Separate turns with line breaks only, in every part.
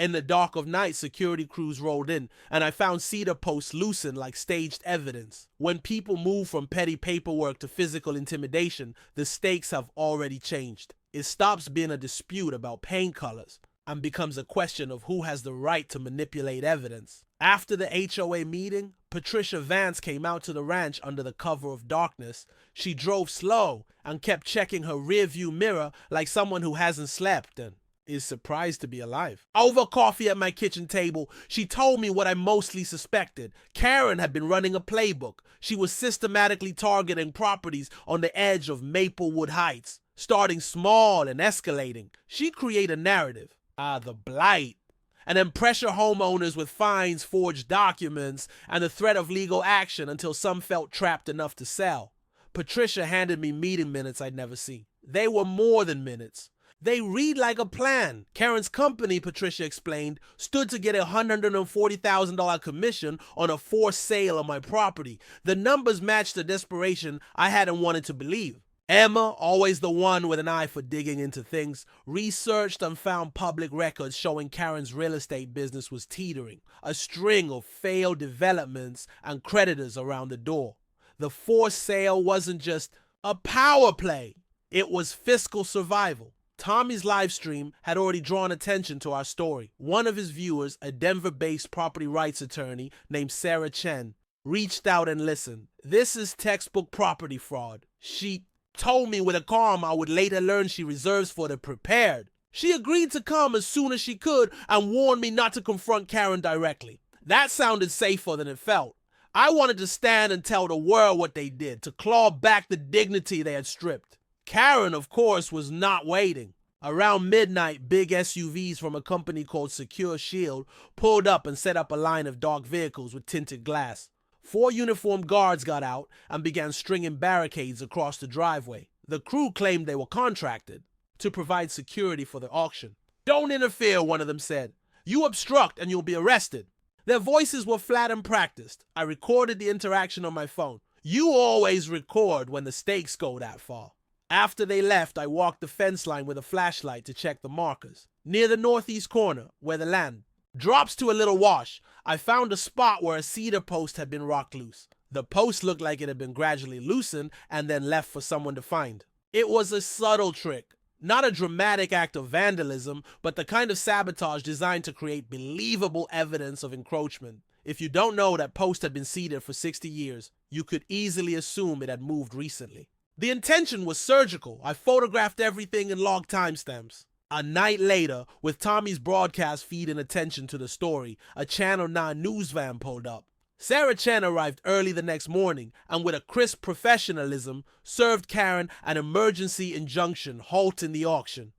In the dark of night, security crews rolled in, and I found cedar posts loosened like staged evidence. When people move from petty paperwork to physical intimidation, the stakes have already changed. It stops being a dispute about paint colors and becomes a question of who has the right to manipulate evidence. After the HOA meeting, Patricia Vance came out to the ranch under the cover of darkness. She drove slow and kept checking her rearview mirror like someone who hasn't slept and is surprised to be alive. Over coffee at my kitchen table, she told me what I mostly suspected. Karen had been running a playbook. She was systematically targeting properties on the edge of Maplewood Heights, starting small and escalating. She created a narrative. The blight. And then pressure homeowners with fines, forged documents, and the threat of legal action until some felt trapped enough to sell. Patricia handed me meeting minutes I'd never seen. They were more than minutes. They read like a plan. Karen's company, Patricia explained, stood to get a $140,000 commission on a forced sale of my property. The numbers matched the desperation I hadn't wanted to believe. Emma, always the one with an eye for digging into things, researched and found public records showing Karen's real estate business was teetering, a string of failed developments and creditors around the door. The forced sale wasn't just a power play, it was fiscal survival. Tommy's live stream had already drawn attention to our story. One of his viewers, a Denver-based property rights attorney named Sarah Chen, reached out and listened. This is textbook property fraud. She told me with a calm I would later learn she reserves for the prepared. She agreed to come as soon as she could and warned me not to confront Karen directly. That sounded safer than it felt. I wanted to stand and tell the world what they did, to claw back the dignity they had stripped. Karen, of course, was not waiting. Around midnight, big SUVs from a company called Secure Shield pulled up and set up a line of dark vehicles with tinted glass. 4 uniformed guards got out and began stringing barricades across the driveway. The crew claimed they were contracted to provide security for the auction. "Don't interfere," one of them said. "You obstruct and you'll be arrested." Their voices were flat and practiced. I recorded the interaction on my phone. You always record when the stakes go that far. After they left, I walked the fence line with a flashlight to check the markers. Near the northeast corner, where the land drops to a little wash, I found a spot where a cedar post had been rocked loose. The post looked like it had been gradually loosened and then left for someone to find. It was a subtle trick, not a dramatic act of vandalism, but the kind of sabotage designed to create believable evidence of encroachment. If you don't know that post had been seeded for 60 years, you could easily assume it had moved recently. The intention was surgical. I photographed everything and logged timestamps. A night later, with Tommy's broadcast feeding attention to the story, a Channel 9 news van pulled up. Sarah Chen arrived early the next morning and with a crisp professionalism served Karen an emergency injunction halting the auction.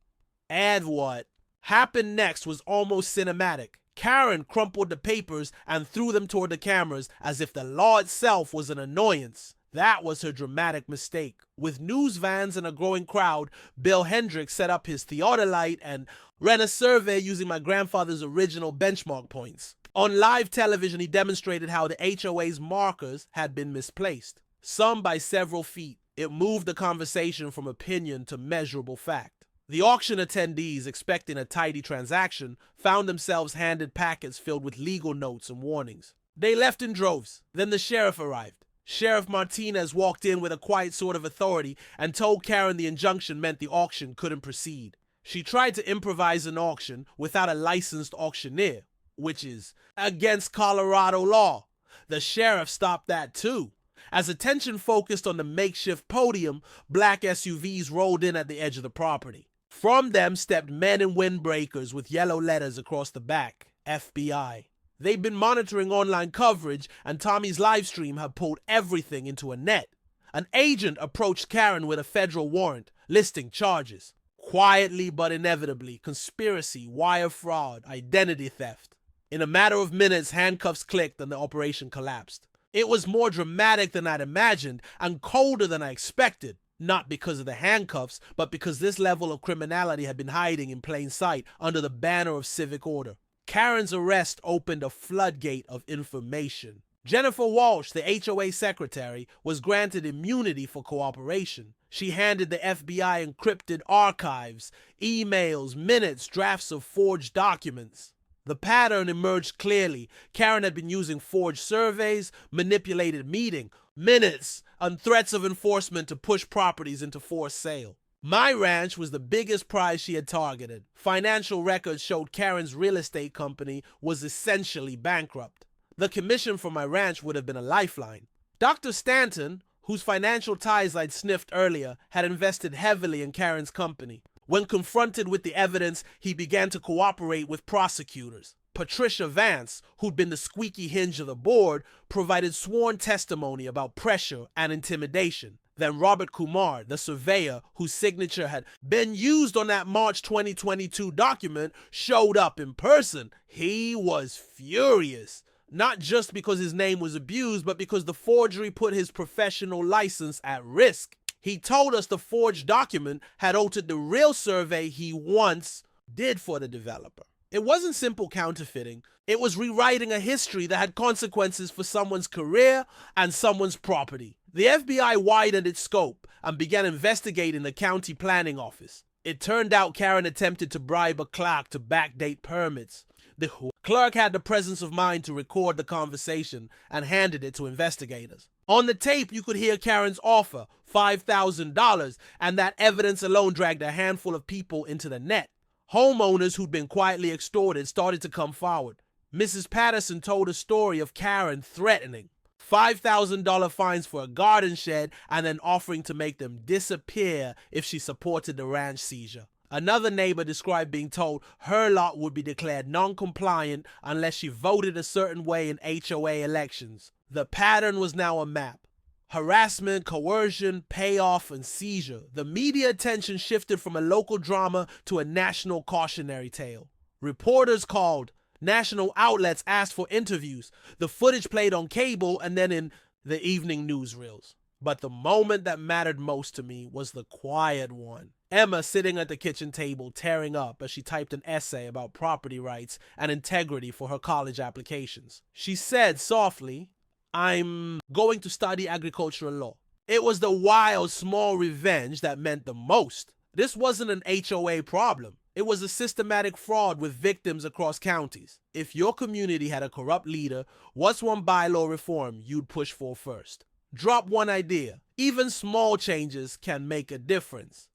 And what happened next was almost cinematic. Karen crumpled the papers and threw them toward the cameras as if the law itself was an annoyance. That was her dramatic mistake. With news vans and a growing crowd, Bill Hendricks set up his theodolite and ran a survey using my grandfather's original benchmark points. On live television, he demonstrated how the HOA's markers had been misplaced, some by several feet. It moved the conversation from opinion to measurable fact. The auction attendees, expecting a tidy transaction, found themselves handed packets filled with legal notes and warnings. They left in droves. Then the sheriff arrived. Sheriff Martinez walked in with a quiet sort of authority and told Karen the injunction meant the auction couldn't proceed. She tried to improvise an auction without a licensed auctioneer, which is against Colorado law. The sheriff stopped that too. As attention focused on the makeshift podium, black SUVs rolled in at the edge of the property. From them stepped men in windbreakers with yellow letters across the back, FBI. They'd been monitoring online coverage, and Tommy's livestream had pulled everything into a net. An agent approached Karen with a federal warrant, listing charges. Quietly but inevitably, conspiracy, wire fraud, identity theft. In a matter of minutes, handcuffs clicked and the operation collapsed. It was more dramatic than I'd imagined and colder than I expected. Not because of the handcuffs, but because this level of criminality had been hiding in plain sight under the banner of civic order. Karen's arrest opened a floodgate of information. Jennifer Walsh, the HOA secretary, was granted immunity for cooperation. She handed the FBI encrypted archives, emails, minutes, drafts of forged documents. The pattern emerged clearly. Karen had been using forged surveys, manipulated meeting minutes, and threats of enforcement to push properties into forced sale. My ranch was the biggest prize she had targeted. Financial records showed Karen's real estate company was essentially bankrupt. The commission for my ranch would have been a lifeline. Dr. Stanton, whose financial ties I'd sniffed earlier, had invested heavily in Karen's company. When confronted with the evidence, he began to cooperate with prosecutors. Patricia Vance, who'd been the squeaky hinge of the board, provided sworn testimony about pressure and intimidation. Then Robert Kumar, the surveyor whose signature had been used on that March 2022 document, showed up in person. He was furious. Not just because his name was abused, but because the forgery put his professional license at risk. He told us the forged document had altered the real survey he once did for the developer. It wasn't simple counterfeiting. It was rewriting a history that had consequences for someone's career and someone's property. The FBI widened its scope and began investigating the county planning office. It turned out Karen attempted to bribe a clerk to backdate permits. The clerk had the presence of mind to record the conversation and handed it to investigators. On the tape, you could hear Karen's offer, $5,000, and that evidence alone dragged a handful of people into the net. Homeowners who'd been quietly extorted started to come forward. Mrs. Patterson told a story of Karen threatening $5,000 fines for a garden shed and then offering to make them disappear if she supported the ranch seizure. Another neighbor described being told her lot would be declared non-compliant unless she voted a certain way in HOA elections. The pattern was now a map. Harassment, coercion, payoff, and seizure. The media attention shifted from a local drama to a national cautionary tale. Reporters called. National outlets asked for interviews. The footage played on cable and then in the evening newsreels. But the moment that mattered most to me was the quiet one. Emma sitting at the kitchen table tearing up as she typed an essay about property rights and integrity for her college applications. She said softly, "I'm going to study agricultural law." It was the wild, small revenge that meant the most. This wasn't an HOA problem. It was a systematic fraud with victims across counties. If your community had a corrupt leader, what's one bylaw reform you'd push for first? Drop one idea. Even small changes can make a difference.